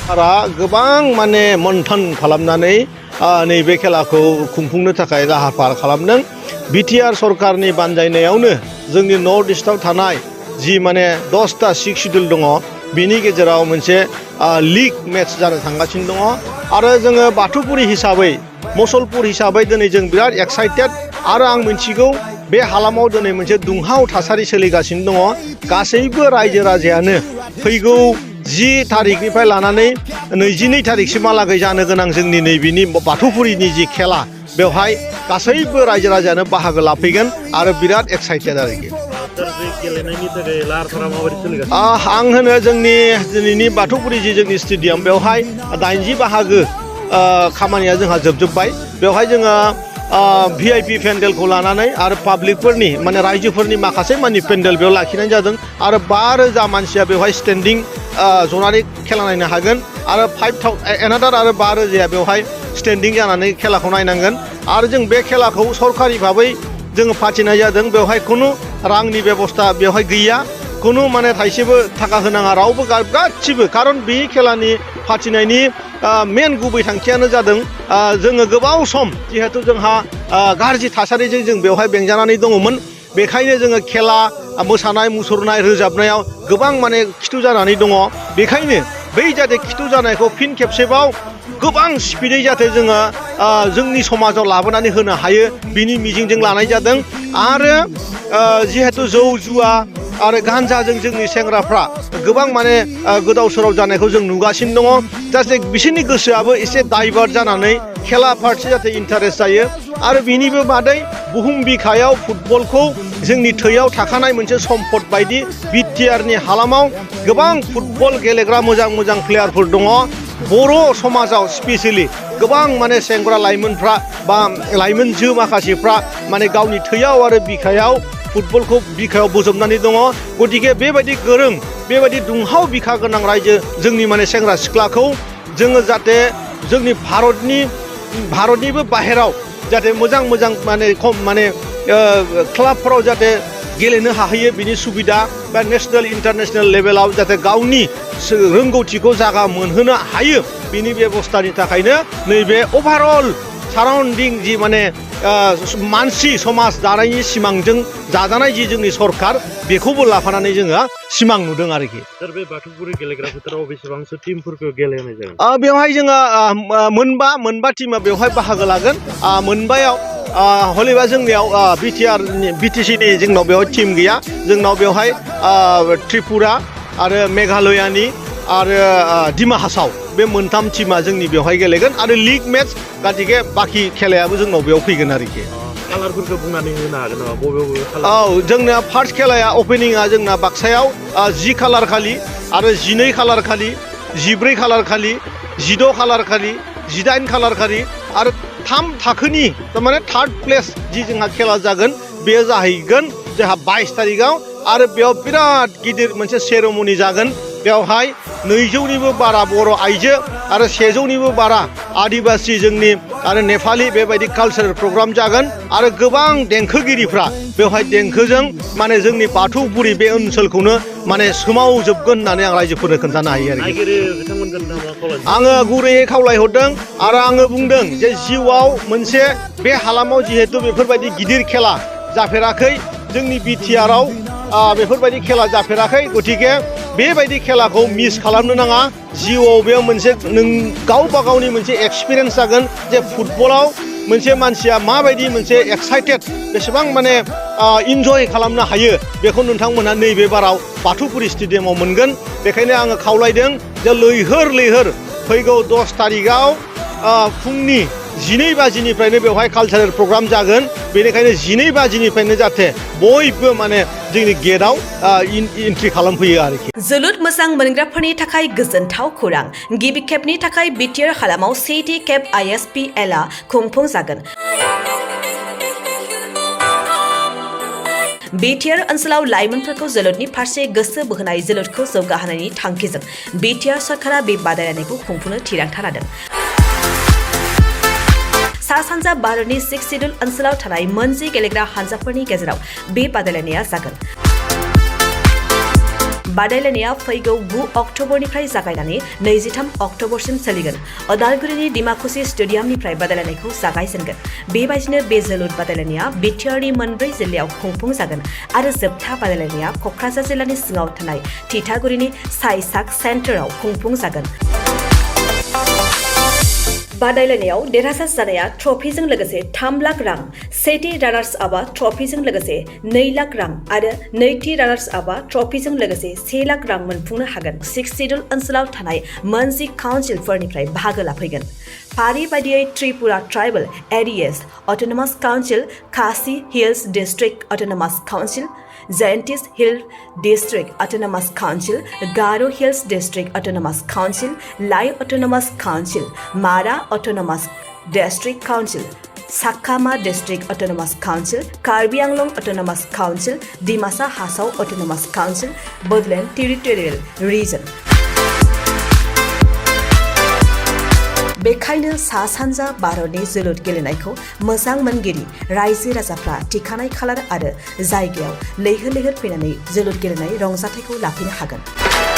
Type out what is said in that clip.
गोबां माने मोनथान खालामनानै नैबे खेलाखौ खुंफुंनो थाखाय राहा फार खालामदों। बिटिआर सरकारनि बानजायनायावनो जोंनि नर्थ इस्टआव थानाय जि माने 10टा शिड्युल दङ बिनि गेजेराव मोनसे लीग मेच जानो थांगासिनो दङ आरो जोङो बाथौपुरि हिसाबै मुसलपुर हिसाबै दिनै जों बिराद एक्साइटेड आरो आं मिथिगौ बे हालामाव दिनै मोनसे दुंहाव थासारि सोलिगासिनो दङ। गासैबो रायजो राजायानो फैगौ 10 थारिखनिफ्राय लानानै 22 थारिखसिमहालागै जानो गोनां जोंनि नैबेनि बाथौपुरिनि जि खेला बेवहाय गासैबो रायजो राजायानो बाहागो लाफैगोन आरो बिराद एक्साइटेड आरोखि। आं होनो जोंनि दिनैनि बाथौपुरि जि जोंनि स्टेडियाम बेवहाय 80 बाहागो खामानिया जोंहा जोबजोब्बाय। बेवहाय जोङो भिआइपि पेन्डेलखौ लानानै आरो पाब्लिकफोरनि माने रायजोफोरनि माखासे मानि पेन्डेल बेयाव लाखिनाय जादों आरो 5,000 मानसिया बेवहाय स्टेन्डिं जनानै खेला नायनो हागोन आरो 5,000 आरो 5,000 बेवहाय स्टेन्डिं जानानै खेलाखौ नायनांगोन आरो जों बे खेलाखौ सरकारि भाबै जोङो फाथिनाय जादों। बेवहाय खुनु रांनि बेबस्था बेवहाय गैया, खुनु माने थाइसेबो थाखा होनाङा रावबो गासिबो। खारन बे खेलानि फाथिनायनि मेन गुबै थांखियानो जादों जोङो गोबाव सम जिहेतु जोंहा गाज्रि थासारिजों जों बेवहाय बेंजानानै दङमोन, बेखायनो जोङो खेला मोसानाय मुसुरनाय रोजाबनायाव गोबां माने खिथु जानानै दङ। बेखायनो बै जाहाथे खिथु जानायखौ फिन खेबसेबाव गोबां स्पिडै जाहाथे जोङो जोंनि समाजाव लाबोनानै होनो हायो बिनि मिजिंजों लानाय जादों। आरो जिहेतु जौ जुवा आरो गान्जाजों जोंनि सेंग्राफ्रा गोबां माने गोदाव सोराव जानायखौ जों नुगासिनो दङ। जाहाथे बिसोरनि गोसोआबो एसे डाइभार्ट जानानै खेला फारसे जाहाथे इन्टारेस्ट जायो आरो बिनिबो बादै बुहुम बिखायाव फुटबलखौ जोंनि थैयाव थाखानाय मोनसे सम्पद बायदि बिटिआरनि हालामाव गोबां फुटबल गेलेग्रा मोजां मोजां प्लेयारफोर दङ। बर' समाजाव स्पेसियेलि गोबां माने सेंग्रा लाइमोनफ्रा बा लाइमोनजो माखासेफ्रा माने गावनि थैयाव आरो बिखायाव फुटबलखौ बिखायाव बोजबनानै दङ। गतिके बेबायदि गोरों बेबायदि दुंहाव बिखा गोनां रायजो जोंनि माने सेंग्रा सिख्लाखौ जोङो जाहाथे जोंनि भारतनिबो बाहेराव जाहाथे मोजां मोजां माने क्लाबफोराव जाहाथे गेलेनो हाहैयो बिनि सुबिदा बा नेसनेल इन्टारनेसनेल लेभेलाव जाहाथे गावनि रोंगौथिखौ जागा मोनहोनो हायो बिनि बेबस्थानि थाखायनो नैबे अभारअल साराउन्डिं जि माने मानसि समाज दानायनि सिमांजों जाजानाय जि जोंनि सरकार बेखौबो लाफानानै जोङो सिमां नुदों आरोखि। बे बाथौपुरि गेलेग्रा फोथाराव बेसेबांसो टिमफोरखौ गेलेनाय जागोन? बेवहाय जोङो मोनबा टिमा बेवहाय बाहागो लागोन। मोनबायाव हलेबा जोंनियाव बिटिसिनि जोंनाव बेवहाय टिम गैया। जोंनाव बेवहाय त्रिपुरा आरो मेघालयानि आरो डिमा हासाव बे मोनथाम टिमा जोंनि बेवहाय गेलेगोन आरो लिग मेच गतिके बाखि खेलायाबो जोंनाव बेयाव फैगोन आरोखि। कालारफोरखौ बुंनानै होनो हागोन नामा? बबे औ, जोंना फार्स्ट खेलाया अपेनिंआ जोंना बाक्सायाव 10 खालार खालि आरो 12 खालार खालि 14 खालार खालि 16 खालार खालि 18 खालार खालि आरो 3 थाखोनि थारमाने थार्ड प्लेस जि जोंहा खेला जागोन बेयो जाहैगोन जोंहा 22 तारिखआव आरो बेयाव बिराद गिदिर मोनसे सेरेमनि जागोन। बेवहाय 200निबो बारा बर' आइजो आरो 100निबो बारा आदिबासि जोंनि आरो नेपालि बेबायदि कालचारेल प्रग्राम जागोन आरो गोबां देंखोगिरिफ्रा बेवहाय देंखोजों माने जोंनि बाथौपुरि बे ओनसोलखौनो माने सोमावजोबगोन होननानै आं रायजोफोरनो खोन्थानो हायो आरोखि। आङो गुरैयै खावलायहरदों आरो आङो बुंदों जे जिउआव मोनसे बे हालामाव जिहेतु बेफोरबायदि गिदिर खेला जाफेराखै, जोंनि बिटिआरआव बेफोरबायदि खेला जाफेराखै, गतिके बेबायदि खेलाखौ मिस खालामनो नाङा। जिउआव बेयाव मोनसे नों गावबा गावनि मोनसे एक्सपिरियेन्स जागोन जे फुटबलाव मोनसे मानसिया माबायदि मोनसे एक्साइटेड बेसेबां माने इन्जय खालामनो हायो बेखौ नोंथांमोनहा नैबे बाराव बाथौपुरि स्टेडियामाव मोनगोन। बेखायनो आङो खावलायदों जे लैहोर फैगौ 10 तारिखआव फुंनि 12 बाजिनिफ्रायनो बेवहाय कालचारेल प्रग्राम जागोन। बेनिखायनो 12 बाजिनिफ्रायनो जाहाथे बयबो माने जोंनि गेटआव एन्ट्रि खालामफैयो आरोखि। जोलुर मोजां मोनग्राफोरनि थाखाय गोजोनथाव खौरां। गिबि खेबनि थाखाय बिटिआर हालामाव 7थि खेब Ispl खुंफुंजागोन। बिटिआर ओनसोलाव लाइमोनफोरखौ जोलुरनि फारसे गोसो बोहोनाय जोलुरखौ जौगाहोनायनि थांखिजों बिटिआर सरकारा बे बादायलायनायखौ खुंफुंनो थिरांथा लादों। सा-सानजा भारतनि 6 शिड्युल ओनसोलाव थानाय 9 गेलेग्रा हानजाफोरनि गेजेराव बे बादायलायनाया जागोन। बादायलायनाया फैगौ 9 अक्ट'बरनिफ्राय जागायनानै 23 अक्ट'बरसिम सोलिगोन। अदालगुरिनि डिमाकुसि स्टेडियामनिफ्राय बादायलायनायखौ जागायजेनगोन। बेबायदिनो बे जोलुर बादायलायनाया बिटिआरनि मोनब्रै जिल्लायाव खुंफुंजागोन आरो जोबथा बादायलायनाया क'क्राझार जिल्लानि सिङाव थानाय थिथागुरिनि साइसाक सेन्टाराव खुंफुंजागोन। बादायलायनायाव देरहासार जानाया ट्रफिजों लोगोसे 3 लाख रां, सेथि रानार्स आपआ ट्रफिजों लोगोसे 2 लाख रां आरो नैथि रानार्स आपआ ट्रफिजों लोगोसे 1 लाख रां मोनफुंनो हागोन। 6 सिडुल ओनसोलाव थानाय 11 काउन्सिलफोरनिफ्राय बाहागो लाफैगोन। फारि बायदियै Tripura tribal areas autonomous council, Khasi hills district autonomous council, Jaintia hill district autonomous council, Garo hills district autonomous council, Lai autonomous council, Mara autonomous district council, Chakma district autonomous council, Karbi Anglong autonomous council, Dimasa Hasao autonomous council, Bodoland territorial region. बेखायनो सा सानजा भारतनि जोलुर गेलेनायखौ मोजां मोनगिरि रायजो राजाफ्रा थिखानाय खालार आरो जायगायाव लैहोर लैहोर फैनानै जोलुर गेलेनाय रंजाथायखौ लाफैनो हागोन।